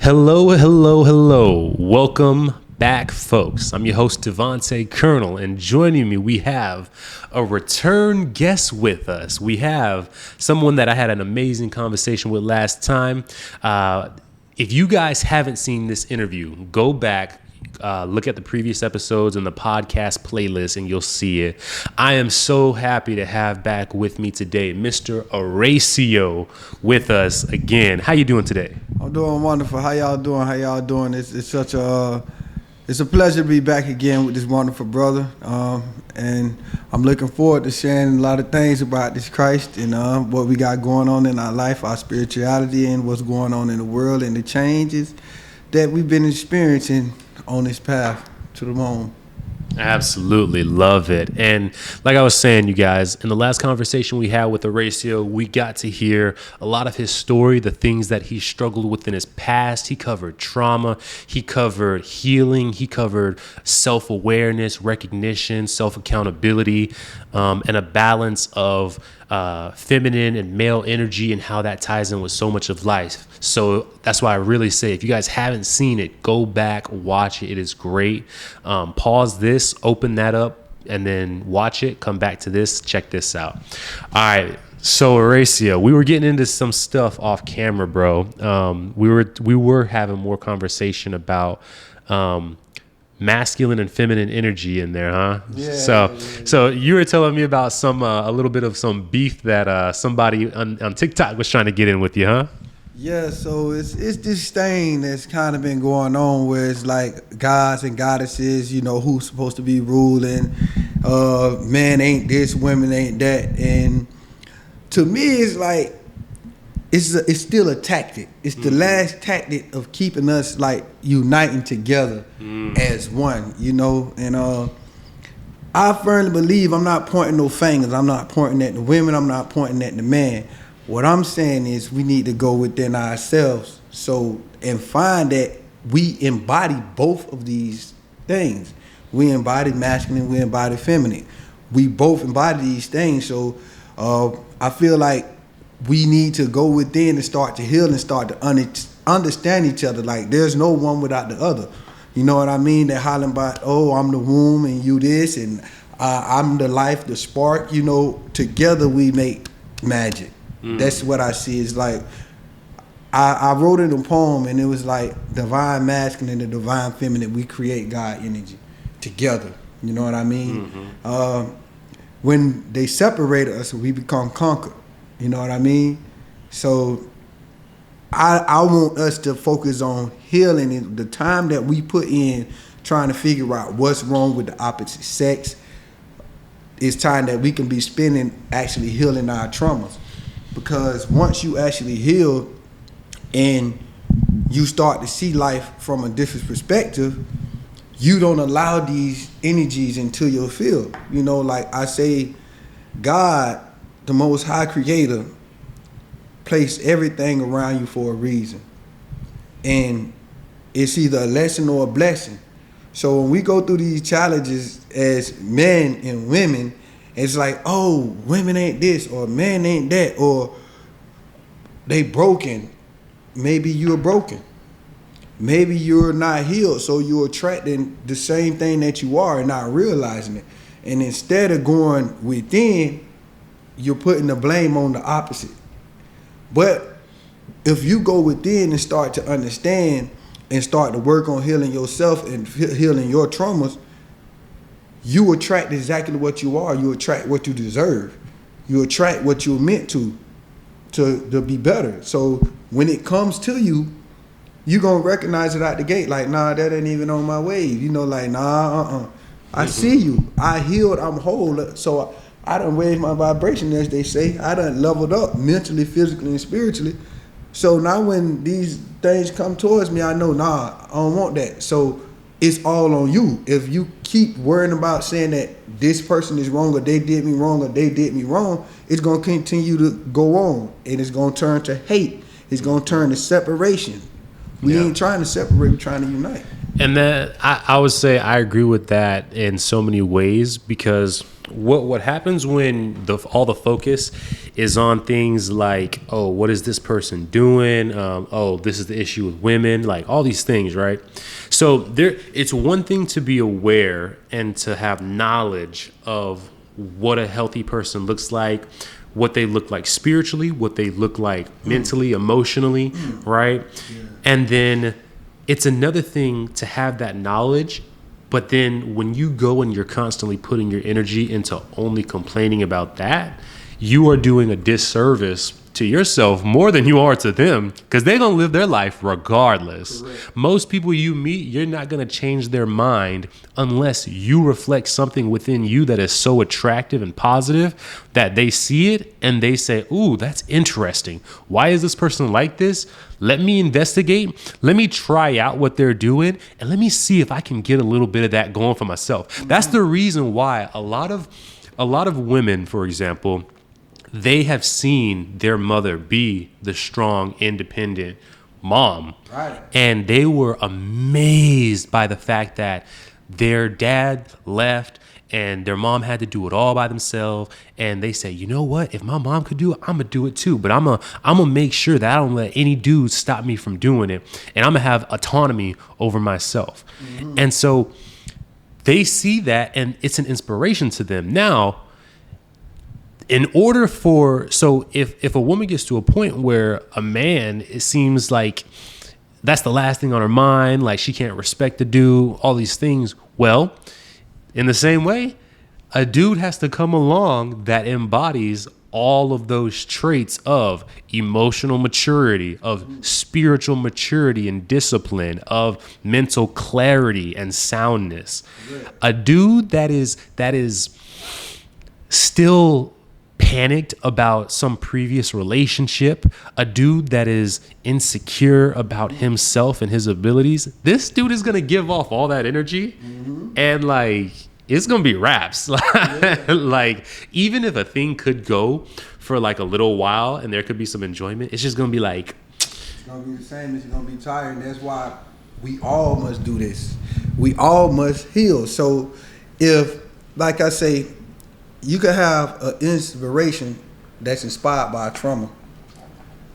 Hello, hello, hello. Welcome back, folks. I'm your host, devahntaucolonel, and joining me, we have a return guest with us. We have someone that I had an amazing conversation with last time. If you guys haven't seen this interview, go back, look at the previous episodes in the podcast playlist, and you'll see it. I am so happy to have back with me today, Mr. Horacio, with us again. How you doing today? I'm doing wonderful. How y'all doing? It's a pleasure to be back again with this wonderful brother. And I'm looking forward to sharing a lot of things about this Christ and what we got going on in our life, our spirituality, and what's going on in the world and the changes that we've been experiencing on this path to the home. Absolutely love it. And like I was saying, you guys, in the last conversation we had with Horacio, we got to hear a lot of his story, the things that he struggled with in his past. He covered trauma, he covered healing, he covered self-awareness, recognition, self-accountability, and a balance of feminine and male energy and how that ties in with so much of life. So that's why I really say, if you guys haven't seen it, go back, watch it. It is great. Pause this, open that up, and then watch it. Come back to this, check this out. All right. So Horacio, we were getting into some stuff off camera, bro. We were having more conversation about masculine and feminine energy in there, huh? Yeah. So you were telling me about a little bit of some beef that somebody on TikTok was trying to get in with you, huh? Yeah, so it's this thing that's kind of been going on where it's like gods and goddesses, who's supposed to be ruling. Men ain't this, women ain't that. And to me, it's like, it's still a tactic. It's the last tactic of keeping us like uniting together as one, and I firmly believe I'm not pointing no fingers. I'm not pointing at the women. I'm not pointing at the man. What I'm saying is we need to go within ourselves and find that we embody both of these things. We embody masculine, we embody feminine. We both embody these things. So I feel like we need to go within and start to heal and start to understand each other. Like there's no one without the other. You know what I mean? They're hollering about, oh, I'm the womb and you this, and I'm the life, the spark. Together we make magic. That's what I see. It's like I wrote in a poem, and it was like divine masculine and the divine feminine. We create God energy together. You know what I mean? When they separate us, we become conquered. You know what I mean? So I want us to focus on healing, and the time that we put in trying to figure out what's wrong with the opposite sex. It's time that we can be spending actually healing our traumas. Because once you actually heal and you start to see life from a different perspective, you don't allow these energies into your field. Like I say, God, the Most High Creator, placed everything around you for a reason. And it's either a lesson or a blessing. So when we go through these challenges as men and women, it's like, oh, women ain't this, or men ain't that, or they broken. Maybe you're broken. Maybe you're not healed, so you're attracting the same thing that you are and not realizing it. And instead of going within, you're putting the blame on the opposite. But if you go within and start to understand and start to work on healing yourself and healing your traumas, you attract exactly what you are. You attract what you deserve. You attract what you're meant to be better. So when it comes to you, you're going to recognize it out the gate. Like, nah, that ain't even on my wave. I see you. I healed. I'm whole. So I done raised my vibration, as they say. I done leveled up mentally, physically, and spiritually. So now when these things come towards me, I know, nah, I don't want that. So it's all on you. If you keep worrying about saying that this person is wrong, or they did me wrong, it's going to continue to go on, and it's going to turn to hate. It's going to turn to separation. We ain't trying to separate, we're trying to unite. And that I would say I agree with that in so many ways, because what happens when all the focus is on things like, oh, what is this person doing? Oh, this is the issue with women, like all these things, right? So it's one thing to be aware and to have knowledge of what a healthy person looks like, what they look like spiritually, what they look like mentally, emotionally, right? Yeah. And then it's another thing to have that knowledge, but then when you go and you're constantly putting your energy into only complaining about that, you are doing a disservice to yourself more than you are to them, because they're going to live their life regardless. Correct. Most people you meet, you're not going to change their mind unless you reflect something within you that is so attractive and positive that they see it and they say, ooh, that's interesting. Why is this person like this? Let me investigate. Let me try out what they're doing, and let me see if I can get a little bit of that going for myself. Mm-hmm. That's the reason why a lot of women, for example, they have seen their mother be the strong, independent mom. Right. And they were amazed by the fact that their dad left and their mom had to do it all by themselves. And they say, you know what? If my mom could do it, I'm going to do it too. But I'm gonna make sure that I don't let any dude stop me from doing it. And I'm going to have autonomy over myself. Mm-hmm. And so they see that, and it's an inspiration to them. Now, in order for, so if a woman gets to a point where a man, it seems like that's the last thing on her mind, like she can't respect the dude, all these things. Well, in the same way, a dude has to come along that embodies all of those traits of emotional maturity, of spiritual maturity and discipline, of mental clarity and soundness. A dude that is still panicked about some previous relationship, a dude that is insecure about himself and his abilities, this dude is going to give off all that energy, and like it's going to be raps. Like even if a thing could go for like a little while and there could be some enjoyment, it's just going to be like, it's going to be the same. It's going to be tired. And that's why we all must do this. We all must heal. So if, like I say, you could have an inspiration that's inspired by a trauma,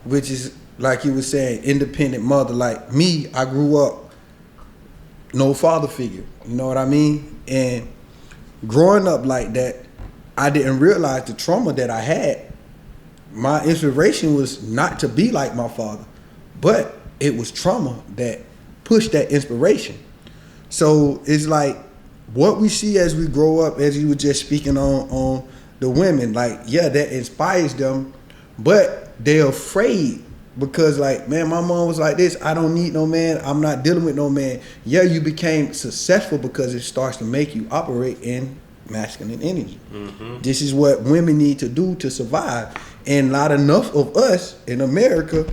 which is, like you were saying, independent mother. Like me, I grew up no father figure. You know what I mean? And growing up like that, I didn't realize the trauma that I had. My inspiration was not to be like my father, but it was trauma that pushed that inspiration. So it's like, what we see as we grow up, as you were just speaking on the women, like, yeah, that inspires them, but they're afraid because, like, man, my mom was like this. I don't need no man. I'm not dealing with no man. Yeah, you became successful because it starts to make you operate in masculine energy. Mm-hmm. This is what women need to do to survive. And not enough of us in America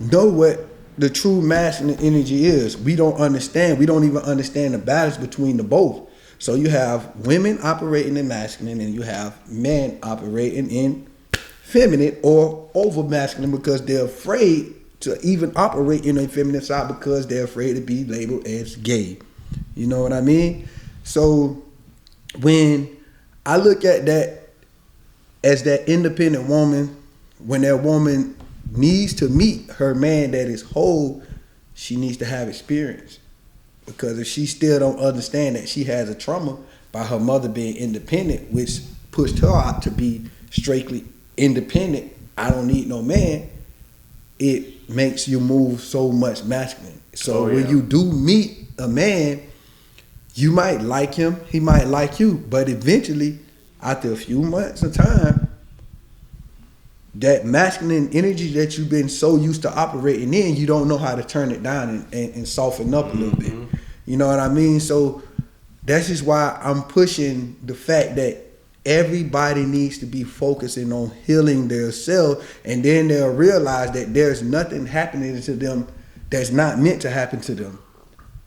know what the true masculine energy is. We don't understand. We don't even understand the balance between the both. So you have women operating in masculine and you have men operating in feminine or over masculine because they're afraid to even operate in a feminine side because they're afraid to be labeled as gay. You know what I mean? So when I look at that as that independent woman, when that woman needs to meet her man that is whole, she needs to have experience. Because if she still don't understand that she has a trauma by her mother being independent, which pushed her out to be strictly independent, I don't need no man, it makes you move so much masculine. So when you do meet a man, you might like him, he might like you, but eventually, after a few months of time, that masculine energy that you've been so used to operating in, you don't know how to turn it down and soften up a little bit. You know what I mean? So that's just why I'm pushing the fact that everybody needs to be focusing on healing themselves, and then they'll realize that there's nothing happening to them that's not meant to happen to them.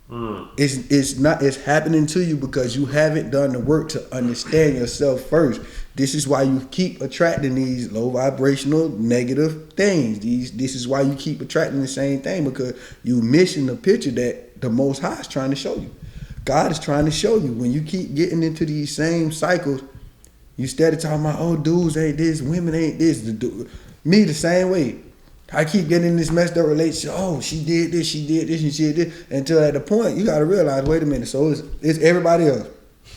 It's happening to you because you haven't done the work to understand yourself first. This is why you keep attracting these low vibrational negative things. This is why you keep attracting the same thing, because you missing the picture that the Most High is trying to show you. God is trying to show you. When you keep getting into these same cycles, you started talking about, oh, dudes ain't this, women ain't this. Me the same way. I keep getting in this messed up relationship. Oh, she did this, and she did this. Until at the point, you got to realize, wait a minute, so it's everybody else.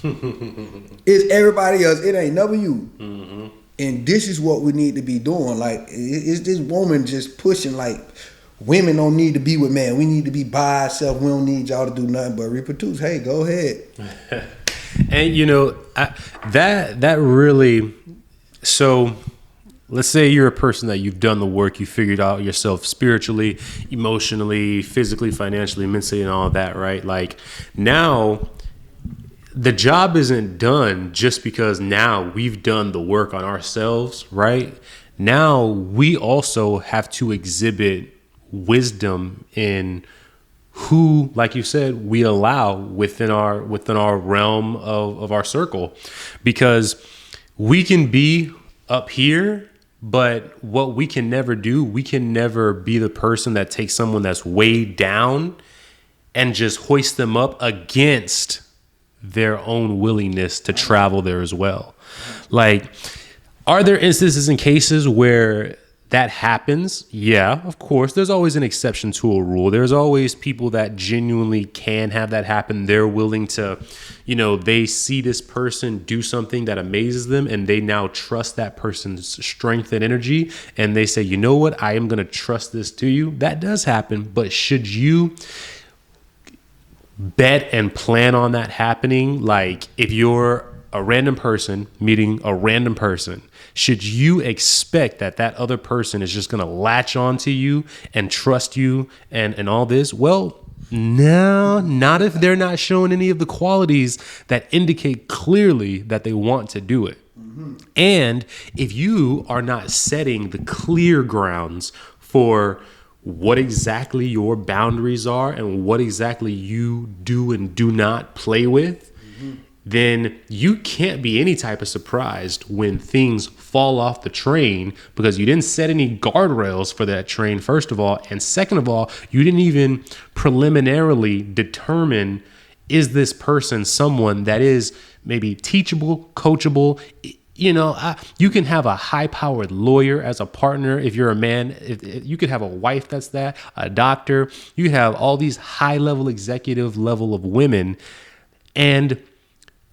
It's everybody else. It ain't never you. Mm-hmm. And this is what we need to be doing. Like, it's this woman just pushing, like, women don't need to be with men. We need to be by ourselves. We don't need y'all to do nothing but reproduce. Hey, go ahead. And, you know, that really, so... Let's say you're a person that you've done the work, you figured out yourself spiritually, emotionally, physically, financially, mentally, and all of that, right? Like, now the job isn't done just because now we've done the work on ourselves, right? Now we also have to exhibit wisdom in who, like you said, we allow within our realm of our circle, because we can be up here. But what we can never do, we can never be the person that takes someone that's way down and just hoist them up against their own willingness to travel there as well. Like, are there instances and cases where that happens? Yeah, of course. There's always an exception to a rule. There's always people that genuinely can have that happen. They're willing to, you know, they see this person do something that amazes them, and they now trust that person's strength and energy. And they say, you know what? I am going to trust this to you. That does happen. But should you bet and plan on that happening? Like, if you're a random person meeting a random person, should you expect that other person is just going to latch onto you and trust you and all this? Well, no, not if they're not showing any of the qualities that indicate clearly that they want to do it. Mm-hmm. And if you are not setting the clear grounds for what exactly your boundaries are and what exactly you do and do not play with, then you can't be any type of surprised when things fall off the train, because you didn't set any guardrails for that train, first of all. And second of all, you didn't even preliminarily determine, is this person someone that is maybe teachable, coachable? You know, you can have a high-powered lawyer as a partner if you're a man. If you could have a wife that's that, a doctor. You have all these high-level, executive level of women. And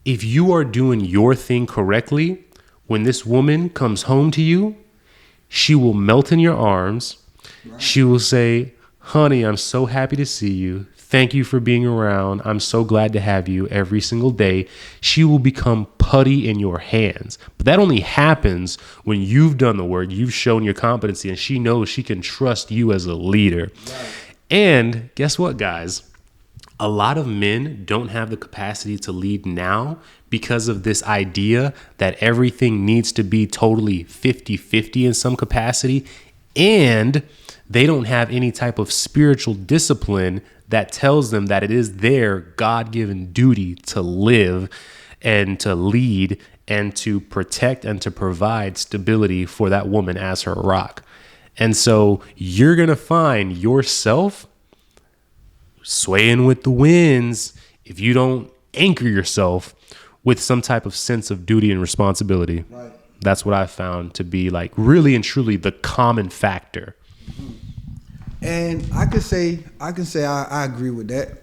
if you are doing your thing correctly, when this woman comes home to you, she will melt in your arms. Right. She will say, honey, I'm so happy to see you. Thank you for being around. I'm so glad to have you every single day. She will become putty in your hands. But that only happens when you've done the work, you've shown your competency, and she knows she can trust you as a leader. Right. And guess what, guys? A lot of men don't have the capacity to lead now because of this idea that everything needs to be totally 50-50 in some capacity. And they don't have any type of spiritual discipline that tells them that it is their God-given duty to live and to lead and to protect and to provide stability for that woman as her rock. And so you're going to find yourself swaying with the winds if you don't anchor yourself with some type of sense of duty and responsibility. Right. That's what I found to be like really and truly the common factor. And I can say I agree with that.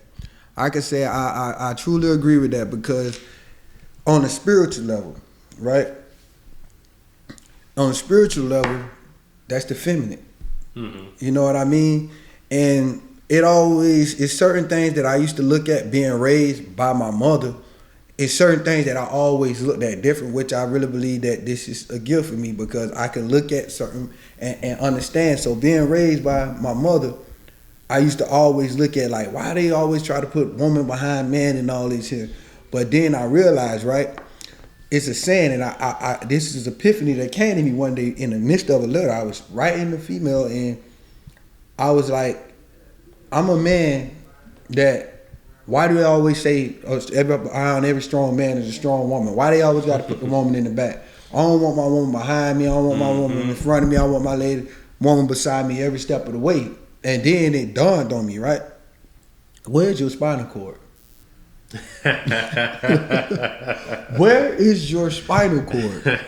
I can say I truly agree with that, because on a spiritual level, right? On a spiritual level, that's the feminine. Mm-hmm. You know what I mean? And it's certain things that I used to look at being raised by my mother. It's certain things that I always looked at different, which I really believe that this is a gift for me, because I can look at certain and understand. So being raised by my mother, I used to always look at like, why they always try to put woman behind man and all this here. But then I realized, right, it's a saying, and I this is epiphany that came to me one day in the midst of a letter. I was writing the female, and I was like, I'm a man that Why do they always say behind every strong man is a strong woman? Why they always got to put the woman in the back? I don't want my woman behind me. I don't want my woman in front of me. I want my woman beside me every step of the way. And then it dawned on me, right? Where's your spinal cord? Where is your spinal cord?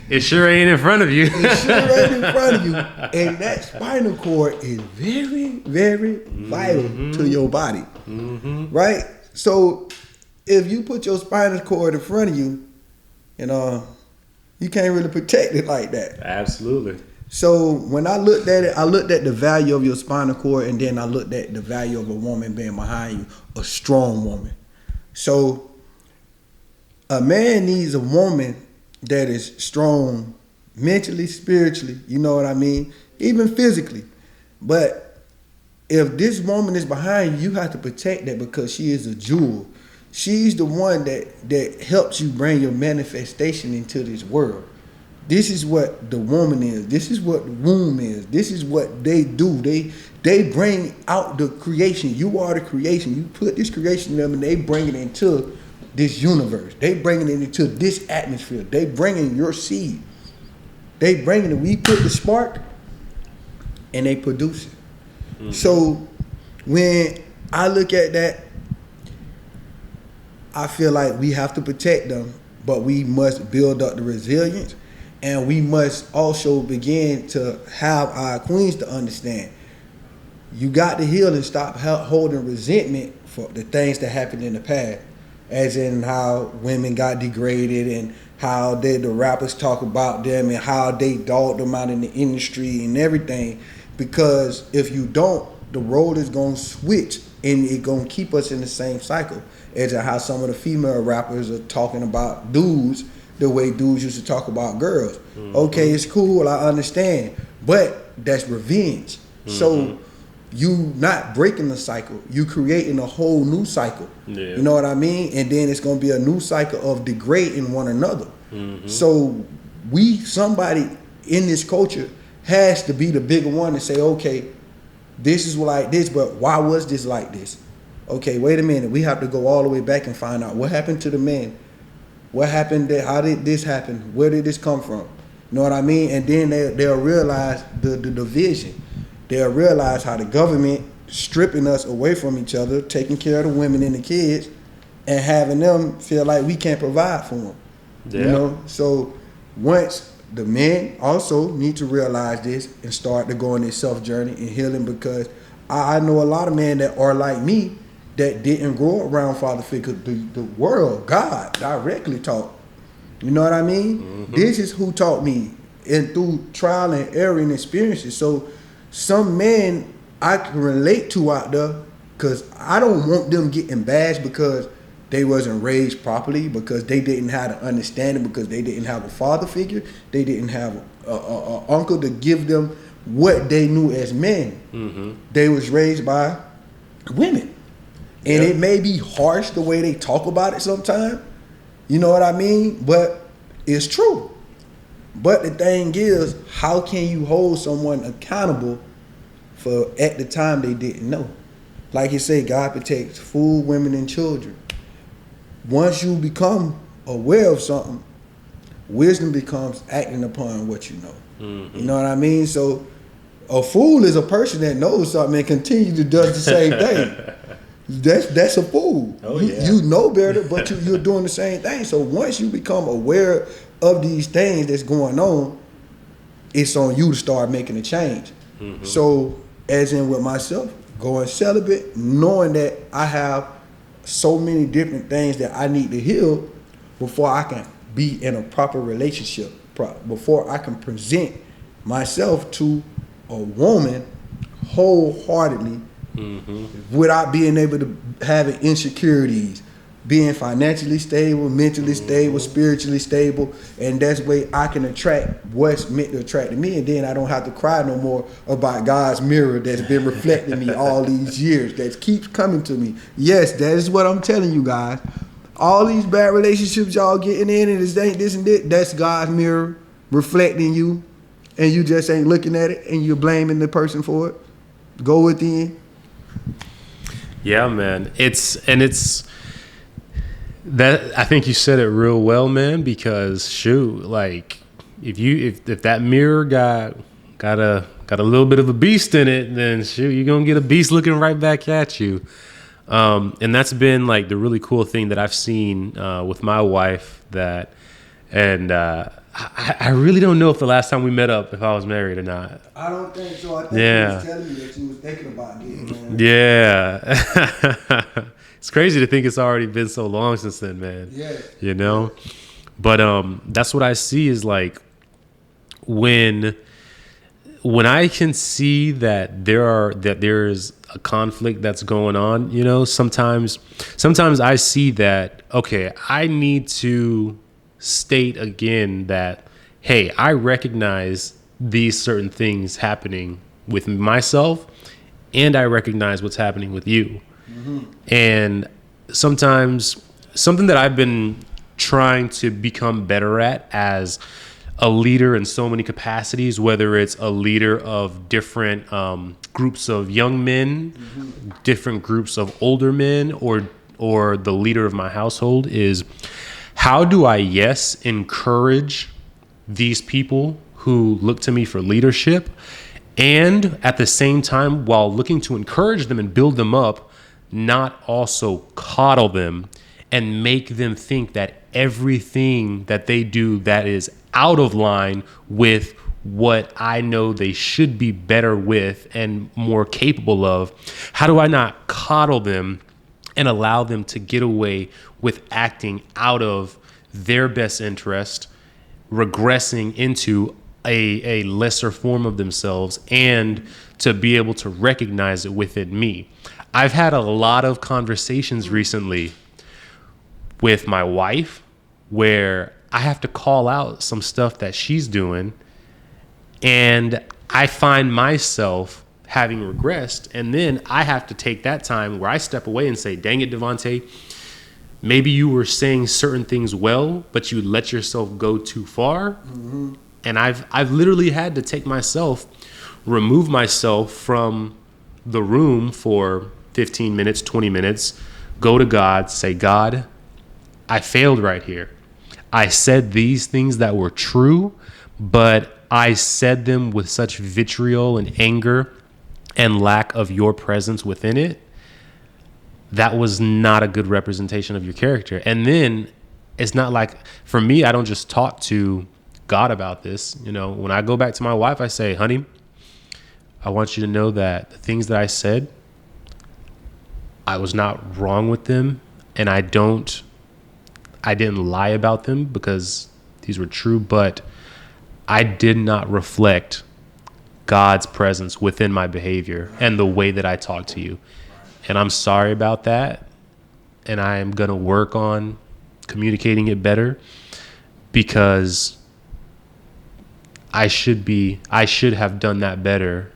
It sure ain't in front of you. It sure ain't in front of you. And that spinal cord is very, very vital to your body. Right? So if you put your spinal cord in front of you, you can't really protect it like that. Absolutely. So when I looked at it, I looked at the value of your spinal cord, and then I looked at the value of a woman being behind you, a strong woman. So a man needs a woman that is strong mentally, spiritually, you know what I mean? Even physically. But if this woman is behind you, you have to protect that because she is a jewel. She's the one that helps you bring your manifestation into this world. This is what the woman is. This is what the womb is. This is what they do. They bring out the creation. You are the creation. You put this creation in them and they bring it into this universe. They bringing it into this atmosphere. They bringing your seed. They bringing it. We put the spark and they produce it. So when I look at that, I feel like we have to protect them, but we must build up the resilience, and we must also begin to have our queens to understand. You got to heal and stop holding resentment for the things that happened in the past, as in how women got degraded and how the rappers talk about them and how they dogged them out in the industry and everything. Because if you don't, the role is going to switch and it's going to keep us in the same cycle. As in how some of the female rappers are talking about dudes the way dudes used to talk about girls. Okay, it's cool, I understand. But that's revenge. So you not breaking the cycle, you creating a whole new cycle. You know what I mean? And then it's going to be a new cycle of degrading one another. So somebody in this culture has to be the bigger one and say, okay, this is like this, but why was this like this? Okay, wait a minute. We have to go all the way back and find out what happened to the men. What happened there? How did this happen? Where did this come from? You know what I mean? And then they'll realize the division. They'll realize how the government stripping us away from each other, taking care of the women and the kids, and having them feel like we can't provide for them. Yeah. You know? So once the men also need to realize this and start to go on their self journey and healing, because I know a lot of men that are like me that didn't grow around father figure. The world, God, directly taught. You know what I mean? This is who taught me, and through trial and error and experiences. So some men I can relate to out there, because I don't want them getting bashed because they wasn't raised properly, because they didn't have the understanding, because they didn't have a father figure. They didn't have a uncle to give them what they knew as men. They was raised by women. And it may be harsh the way they talk about it sometimes. You know what I mean? But it's true. But the thing is, how can you hold someone accountable for at the time they didn't know? Like you say, God protects food, women, and children. Once you become aware of something, wisdom becomes acting upon what you know. You know what I mean? So a fool is a person that knows something and continues to do the same thing. That's a fool. You know better, but you're doing the same thing. So once you become aware of these things that's going on, it's on you to start making a change. So as in with myself, going celibate, knowing that I have so many different things that I need to heal before I can be in a proper relationship, before I can present myself to a woman wholeheartedly, without being able to have insecurities, being financially stable, mentally stable, spiritually stable, and that's the way I can attract what's meant to attract me, and then I don't have to cry no more about God's mirror that's been reflecting me all these years, that keeps coming to me. Yes, that is what I'm telling you guys. All these bad relationships y'all getting in, and this ain't this and that, that's God's mirror reflecting you, and you just ain't looking at it, and you're blaming the person for it. Go within. Yeah, man. It's that, I think you said it real well, man, because shoot, like if that mirror got a little bit of a beast in it, then shoot, you're gonna get a beast looking right back at you. And that's been like the really cool thing that I've seen with my wife, I really don't know if the last time we met up, if I was married or not. I don't think so. I think you was telling me that you was thinking about getting married. Yeah. It's crazy to think it's already been so long since then, man. Yeah. You know? But that's what I see is like when I can see that there's a conflict that's going on, you know, sometimes I see that, okay, I need to state again that, hey, I recognize these certain things happening with myself, and I recognize what's happening with you. Mm-hmm. And sometimes something that I've been trying to become better at as a leader in so many capacities, whether it's a leader of different groups of young men, mm-hmm. different groups of older men, or the leader of my household, is how do I, encourage these people who look to me for leadership, and at the same time, while looking to encourage them and build them up, not also coddle them and make them think that everything that they do that is out of line with what I know they should be better with and more capable of. How do I not coddle them and allow them to get away with acting out of their best interest, regressing into a lesser form of themselves, and to be able to recognize it within me? I've had a lot of conversations recently with my wife where I have to call out some stuff that she's doing, and I find myself having regressed, and then I have to take that time where I step away and say, dang it, Devontae, maybe you were saying certain things well, but you let yourself go too far. Mm-hmm. And I've literally had to remove myself from the room for 15 minutes, 20 minutes, go to God, say, God, I failed right here. I said these things that were true, but I said them with such vitriol and anger and lack of your presence within it. That was not a good representation of your character. And then it's not like, for me, I don't just talk to God about this. You know, when I go back to my wife, I say, honey, I want you to know that the things that I said, I was not wrong with them, and I didn't lie about them because these were true, but I did not reflect God's presence within my behavior and the way that I talk to you. And I'm sorry about that. And I am going to work on communicating it better, because I should have done that better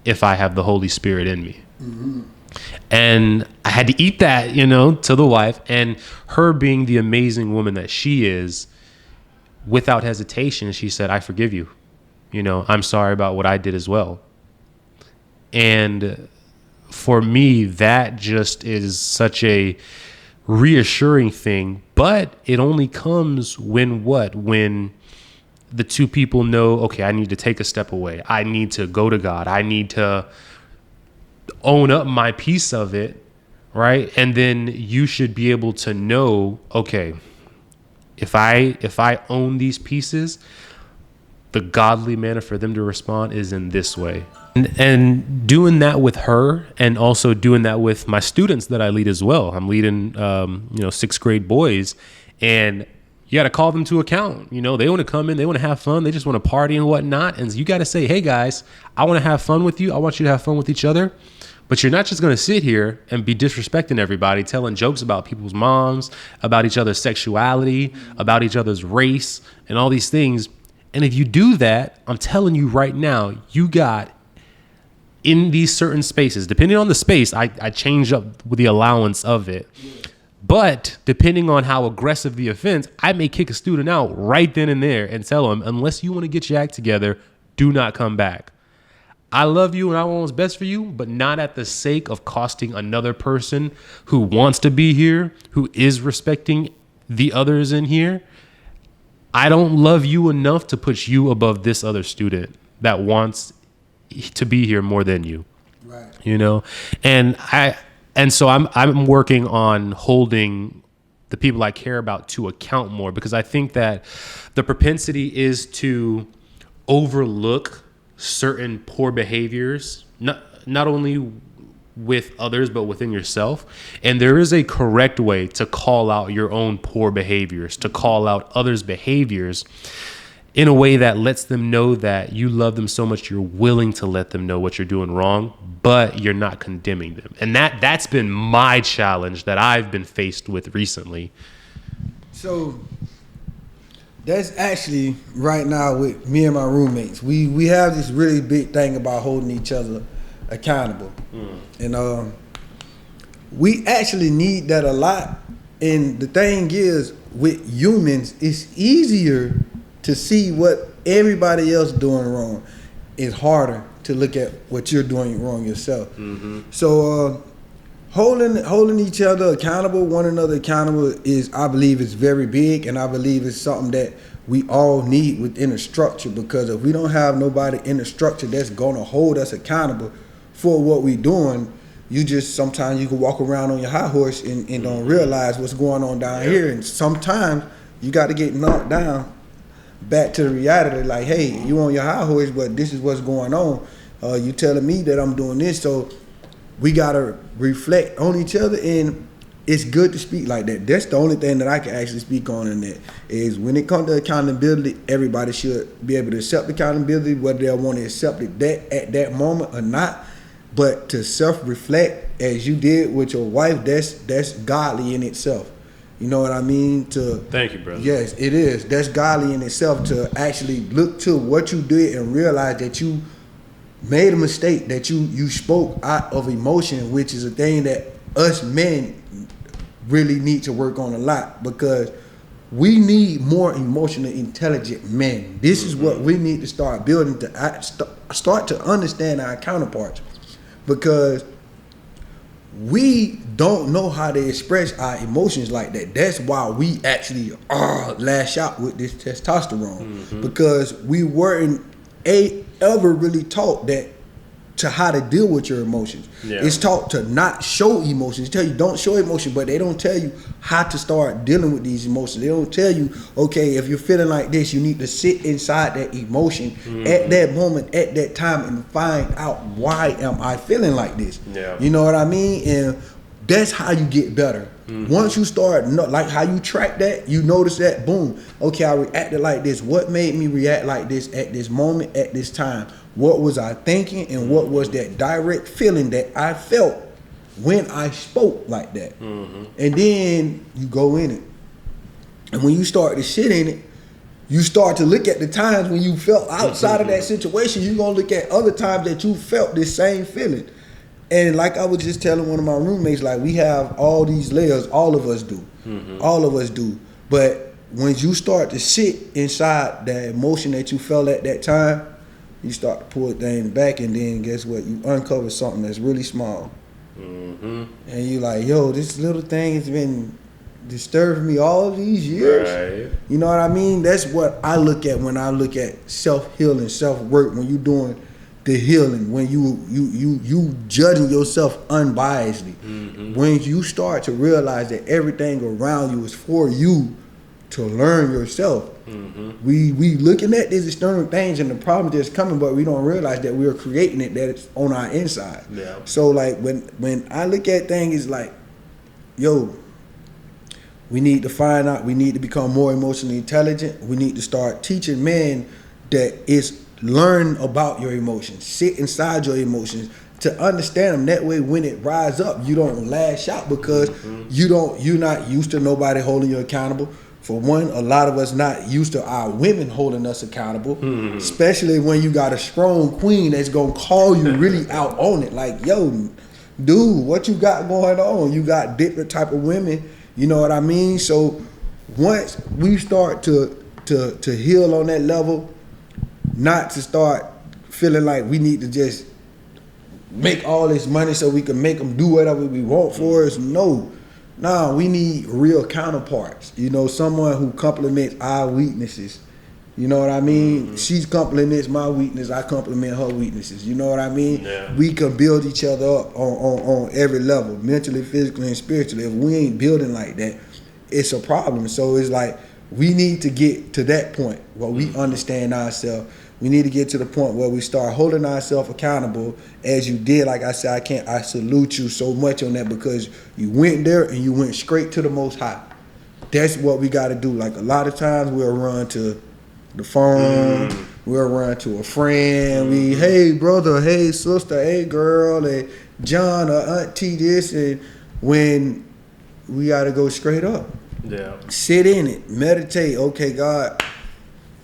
if I have the Holy Spirit in me. Mm-hmm. And I had to eat that, to the wife, and her being the amazing woman that she is, without hesitation, she said, I forgive you. I'm sorry about what I did as well. And for me, that just is such a reassuring thing, but it only comes when the two people know, okay, I need to take a step away. I need to go to God. I need to own up my piece of it, right? And then you should be able to know, okay, if I own these pieces, the godly manner for them to respond is in this way. And doing that with her, and also doing that with my students that I lead as well. I'm leading, 6th grade boys, and you got to call them to account. They want to come in, they want to have fun, they just want to party and whatnot. And you got to say, hey guys, I want to have fun with you. I want you to have fun with each other. But you're not just going to sit here and be disrespecting everybody, telling jokes about people's moms, about each other's sexuality, about each other's race, and all these things. And if you do that, I'm telling you right now, you got in these certain spaces, depending on the space, I change up with the allowance of it. But depending on how aggressive the offense, I may kick a student out right then and there and tell them, unless you want to get your act together, do not come back. I love you and I want what's best for you, but not at the sake of costing another person who wants to be here, who is respecting the others in here. I don't love you enough to put you above this other student that wants to be here more than you. Right. You know? And so I'm working on holding the people I care about to account more, because I think that the propensity is to overlook certain poor behaviors, not only with others, but within yourself. And there is a correct way to call out your own poor behaviors, to call out others' behaviors in a way that lets them know that you love them so much you're willing to let them know what you're doing wrong, but you're not condemning them. And that's been my challenge that I've been faced with recently. So that's actually right now with me and my roommates. We have this really big thing about holding each other accountable. And we actually need that a lot. And the thing is, with humans, it's easier to see what everybody else doing wrong. It's harder to look at what you're doing wrong yourself. So holding each other accountable, one another accountable, I believe is very big, and I believe it's something that we all need within a structure, because if we don't have nobody in the structure that's gonna hold us accountable for what we doing, sometimes you can walk around on your high horse and don't realize what's going on down here. And sometimes you got to get knocked down back to the reality, like, hey, you on your high horse, but this is what's going on. You telling me that I'm doing this, so we gotta reflect on each other, and it's good to speak like that. That's the only thing that I can actually speak on in that, is when it comes to accountability, everybody should be able to accept accountability, whether they want to accept it at that moment or not. But to self-reflect, as you did with your wife, that's godly in itself. You know what I mean? Thank you, brother. Yes, it is. That's godly in itself, to actually look to what you did and realize that you made a mistake, that you spoke out of emotion, which is a thing that us men really need to work on a lot, because we need more emotionally intelligent men. This is what we need to start building, to start to understand our counterparts, because we don't know how to express our emotions like that. That's why we actually lash out with this testosterone, because we weren't ever really taught that, to how to deal with your emotions. It's taught to not show emotions. They tell you don't show emotion, but they don't tell you how to start dealing with these emotions. They don't tell you, okay, if you're feeling like this, you need to sit inside that emotion at that moment, at that time, and find out, why am I feeling like this? You know what I mean? And that's how you get better. Once you start, like how you track that, you notice that, boom, okay, I reacted like this. What made me react like this at this moment, at this time? What was I thinking, and what was that direct feeling that I felt when I spoke like that? And then you go in it. And when you start to sit in it, you start to look at the times when you felt outside of that situation. You're going to look at other times that you felt this same feeling. And like I was just telling one of my roommates, like, we have all these layers. All of us do. All of us do. But when you start to sit inside that emotion that you felt at that time, you start to pull things back, and then guess what? You uncover something that's really small. And you like, yo, this little thing has been disturbing me all these years. Right. You know what I mean? That's what I look at when I look at self-healing, self-work, when you're doing the healing, when you judging yourself unbiasedly. When you start to realize that everything around you is for you to learn yourself. We looking at these external things and the problem that's coming, but we don't realize that we are creating it, that it's on our inside. So like when I look at things, it's like, yo, we need to find out, we need to become more emotionally intelligent. We need to start teaching men that it's learn about your emotions, sit inside your emotions, to understand them. That way, when it rise up, you don't lash out, because you're not used to nobody holding you accountable. For one, a lot of us not used to our women holding us accountable, especially when you got a strong queen that's gonna call you really out on it. Like, yo, dude, what you got going on? You got different type of women, you know what I mean? So once we start to heal on that level, not to start feeling like we need to just make all this money so we can make them do whatever we want for us. No, we need real counterparts. You know, someone who complements our weaknesses. You know what I mean? Mm-hmm. She compliments my weakness, I compliment her weaknesses. You know what I mean? Yeah. We can build each other up on every level, mentally, physically, and spiritually. If we ain't building like that, it's a problem. So it's like we need to get to that point where we understand ourselves. We need to get to the point where we start holding ourselves accountable as you did. Like I said, I salute you so much on that because you went there and you went straight to the Most High. That's what we got to do. Like a lot of times we'll run to the phone, we'll run to a friend, hey brother, hey sister, hey girl, and John or auntie this, and when we gotta go straight up. Yeah. Sit in it, meditate, okay God,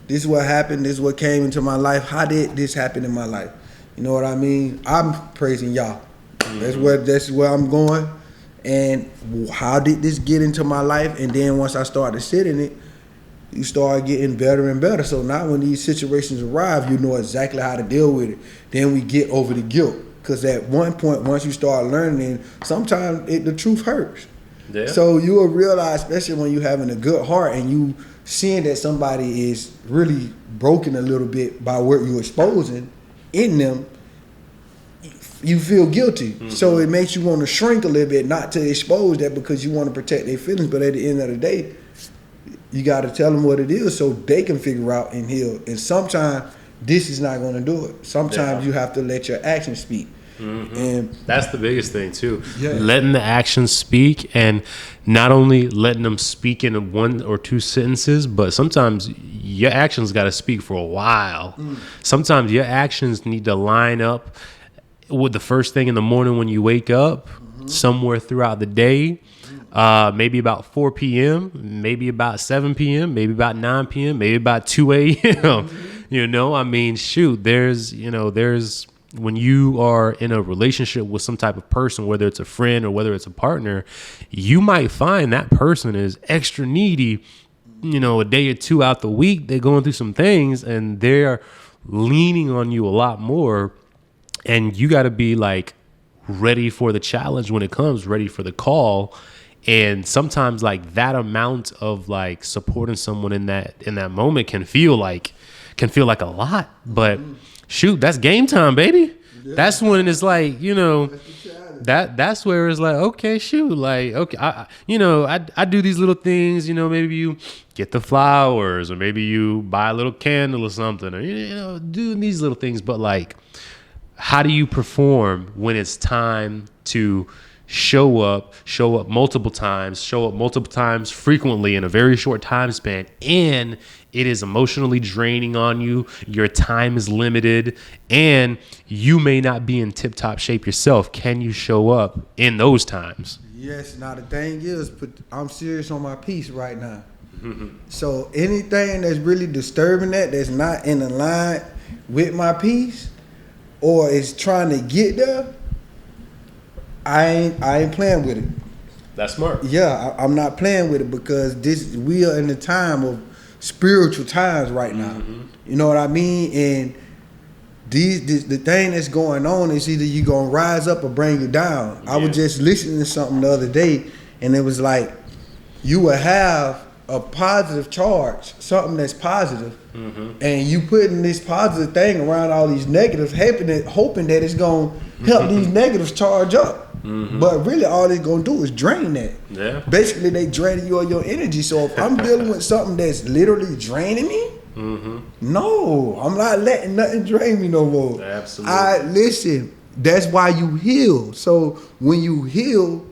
this is what happened, this is what came into my life, how did this happen in my life? You know what I mean? I'm praising y'all. That's where I'm going, and how did this get into my life? And then once I start to sit in it, you start getting better and better. So now when these situations arrive, you know exactly how to deal with it. Then we get over the guilt. Because at one point, once you start learning, sometimes the truth hurts. Yeah. So you will realize, especially when you're having a good heart and you seeing that somebody is really broken a little bit by what you're exposing in them, you feel guilty. Mm-hmm. So it makes you want to shrink a little bit, not to expose that because you want to protect their feelings. But at the end of the day, you got to tell them what it is so they can figure out and heal. And sometimes this is not going to do it. Sometimes you have to let your actions speak. Mm-hmm. And that's the biggest thing too. Yeah. Letting the actions speak, and not only letting them speak in one or two sentences, but sometimes your actions got to speak for a while. Sometimes your actions need to line up with the first thing in the morning when you wake up, somewhere throughout the day. Maybe about 4 p.m., maybe about 7 p.m., maybe about 9 p.m., maybe about 2 a.m. You know, I mean, shoot, there's when you are in a relationship with some type of person, whether it's a friend or whether it's a partner, you might find that person is extra needy, you know, a day or two out the week. They're going through some things and they're leaning on you a lot more. And you got to be like ready for the challenge when it comes, ready for the call. And sometimes like that amount of like supporting someone in that moment can feel like a lot, but shoot, that's game time, baby. Yeah. That's when it's like, you know, that's where it's like, okay, shoot, like, okay, I do these little things, you know, maybe you get the flowers or maybe you buy a little candle or something, or, you know, doing these little things. But like, how do you perform when it's time to show up multiple times frequently in a very short time span, and it is emotionally draining on you, your time is limited, and you may not be in tip-top shape yourself? Can you show up in those times? Yes. Now the thing is, I'm serious on my peace right now. So anything that's really disturbing that's not in line with my peace or is trying to get there, I ain't playing with it. That's smart. Yeah, I'm not playing with it because we are in the time of spiritual times right now. You know what I mean? And the thing that's going on is either you gonna rise up or bring you down. Yeah. I was just listening to something the other day, and it was like you will have a positive charge, something that's positive, and you putting this positive thing around all these negatives, hoping that it's gonna help these negatives charge up. But really all it's gonna do is drain that. Yeah. Basically they draining you of your energy. So if I'm dealing with something that's literally draining me, no, I'm not letting nothing drain me no more. Absolutely. Listen, that's why you heal. So when you heal,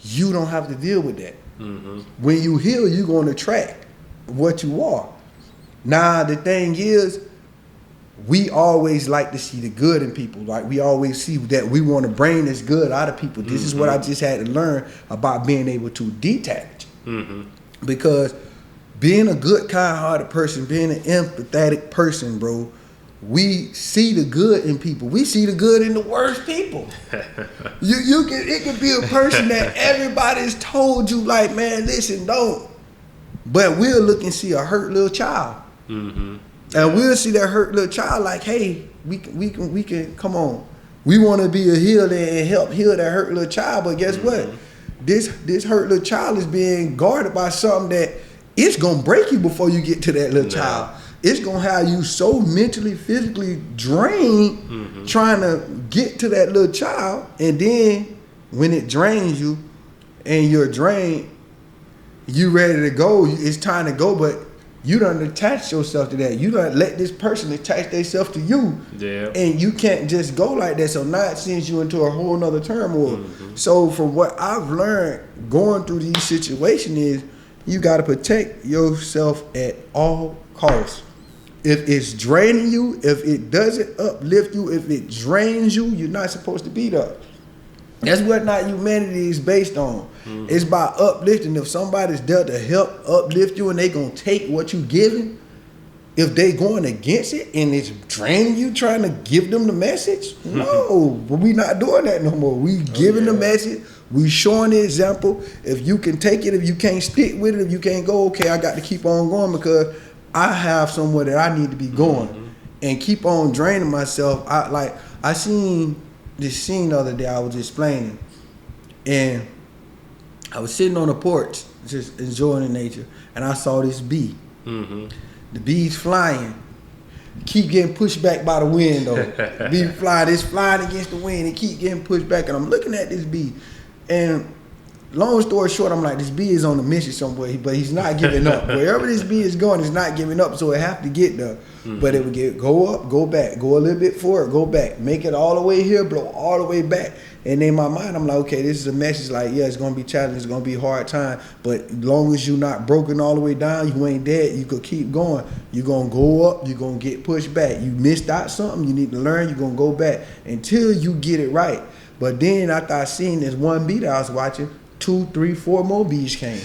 you don't have to deal with that. When you heal, you're gonna attract what you are. Now the thing is, we always like to see the good in people. Like we always see that we want to bring this good out of people. This is what I just had to learn about being able to detach. Because being a good, kind-hearted person, being an empathetic person, bro, we see the good in people. We see the good in the worst people. It could be a person that everybody's told you, like, man, listen, don't. But we'll look and see a hurt little child. And we'll see that hurt little child like, hey, we can come on. We want to be a healer and help heal that hurt little child, but guess what? This hurt little child is being guarded by something that it's gonna break you before you get to that little child. It's gonna have you so mentally, physically drained trying to get to that little child, and then when it drains you and you're drained, you ready to go. It's time to go, but you done attach yourself to that. You done let this person attach themselves to you. Yeah. And you can't just go like that. So now it sends you into a whole nother turmoil. So from what I've learned going through these situations is you got to protect yourself at all costs. If it's draining you, if it doesn't uplift you, if it drains you, you're not supposed to be there. That's what not humanity is based on. It's by uplifting. If somebody's there to help uplift you and they gonna take what you giving, if they going against it and it's draining you, trying to give them the message, no, but we not doing that no more. We giving the message. We showing the example. If you can take it, if you can't stick with it, if you can't go, okay, I got to keep on going because I have somewhere that I need to be going and keep on draining myself. I seen this scene the other day I was explaining, and I was sitting on the porch just enjoying the nature, and I saw this bee. The bee's flying, keep getting pushed back by the wind though. Bee flying, it's flying against the wind, it keep getting pushed back, and I'm looking at this bee, and long story short, I'm like, this bee is on a mission somewhere, but he's not giving up. Wherever this bee is going, it's not giving up, so it have to get there. But it would go up, go back, go a little bit forward, go back, make it all the way here, blow all the way back. And in my mind, I'm like, okay, this is a message like, yeah, it's going to be challenging, it's going to be a hard time, but as long as you're not broken all the way down, you ain't dead, you could keep going. You're going to go up, you're going to get pushed back. You missed out something, you need to learn, you're going to go back until you get it right. But then after I seen this one bee that I was watching, 2, 3, 4 more bees came.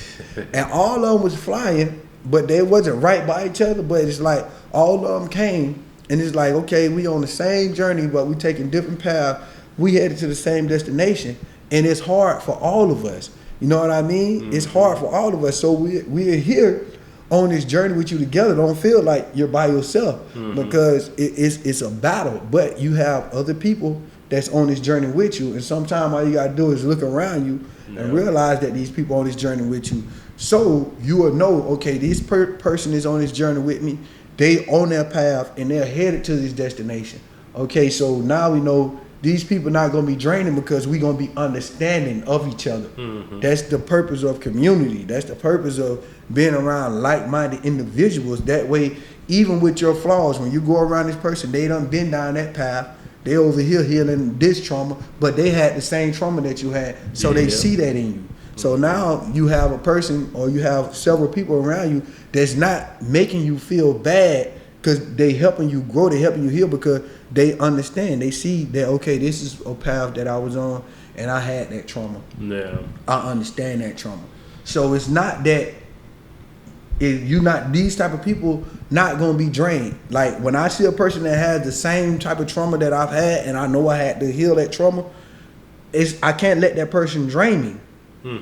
And all of them was flying, but they wasn't right by each other, but it's like all of them came, and it's like, okay, we on the same journey, but we taking different paths. We headed to the same destination, and it's hard for all of us. You know what I mean? It's hard for all of us. So we're here on this journey with you together. Don't feel like you're by yourself because it's a battle, but you have other people that's on this journey with you, and sometimes all you gotta do is look around you and realize that these people on this journey with you. So you will know, okay, this person is on this journey with me. They on their path and they're headed to this destination. Okay, so now we know these people not gonna be draining because we gonna be understanding of each other. That's the purpose of community. That's the purpose of being around like-minded individuals. That way, even with your flaws, when you go around this person, they done been down that path. They over here healing this trauma, but they had the same trauma that you had, so they see that in you. So now you have a person, or you have several people around you that's not making you feel bad because they helping you grow, they helping you heal because they understand. They see that, okay, this is a path that I was on and I had that trauma. Yeah. I understand that trauma. So it's not that these type of people not gonna be drained. Like when I see a person that has the same type of trauma that I've had and I know I had to heal that trauma, I can't let that person drain me.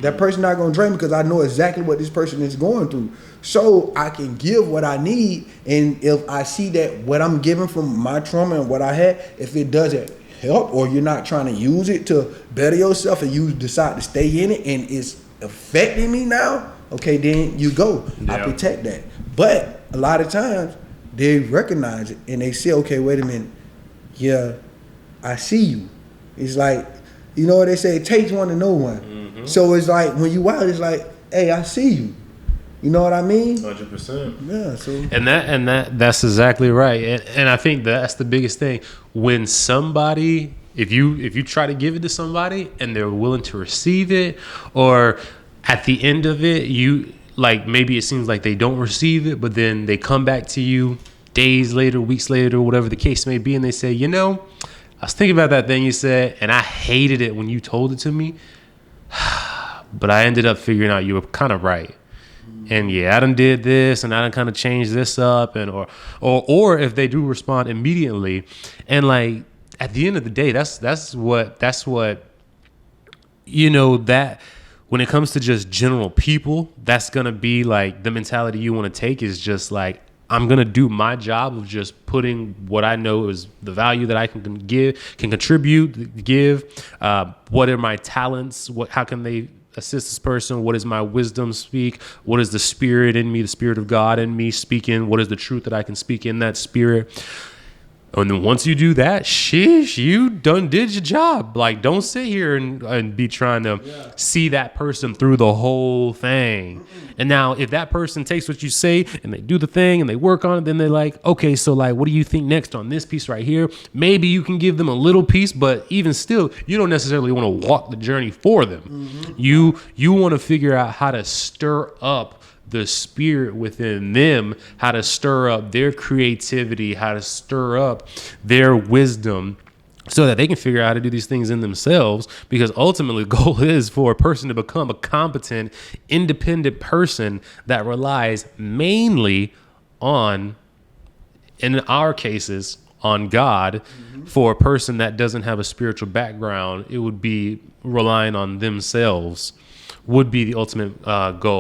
That person not gonna drain me because I know exactly what this person is going through. So I can give what I need, and if I see that what I'm giving from my trauma and what I had, if it doesn't help or you're not trying to use it to better yourself and you decide to stay in it and it's affecting me now, okay, then you go. I protect that. But a lot of times they recognize it and they say, okay, wait a minute, yeah, I see you. It's like, you know what they say, it takes one to know one. So it's like when you out, it's like, hey, I see you. You know what I mean? 100%. Yeah. So that's exactly right. And I think that's the biggest thing. When somebody, if you try to give it to somebody and they're willing to receive it, or at the end of it, you like maybe it seems like they don't receive it, but then they come back to you days later, weeks later, whatever the case may be, and they say, you know, I was thinking about that thing you said, and I hated it when you told it to me. But I ended up figuring out you were kind of right. And yeah, I done did this and I done kind of changed this up, and or if they do respond immediately, and like at the end of the day, that's what you know, that when it comes to just general people, that's gonna be like the mentality you want to take is just like, I'm going to do my job of just putting what I know is the value that I can contribute, give. What are my talents? How can they assist this person? What is my wisdom speak? What is the spirit in me, the spirit of God in me speaking? What is the truth that I can speak in that spirit? And then once you do that, sheesh, you did your job. Like, don't sit here and be trying to see that person through the whole thing. And now if that person takes what you say and they do the thing and they work on it, then they're like, okay, so like, what do you think next on this piece right here? Maybe you can give them a little piece, but even still, you don't necessarily want to walk the journey for them. You want to figure out how to stir up the spirit within them, how to stir up their creativity, how to stir up their wisdom so that they can figure out how to do these things in themselves. Because ultimately the goal is for a person to become a competent, independent person that relies mainly on, in our cases, on God. For a person that doesn't have a spiritual background, it would be relying on themselves would be the ultimate goal.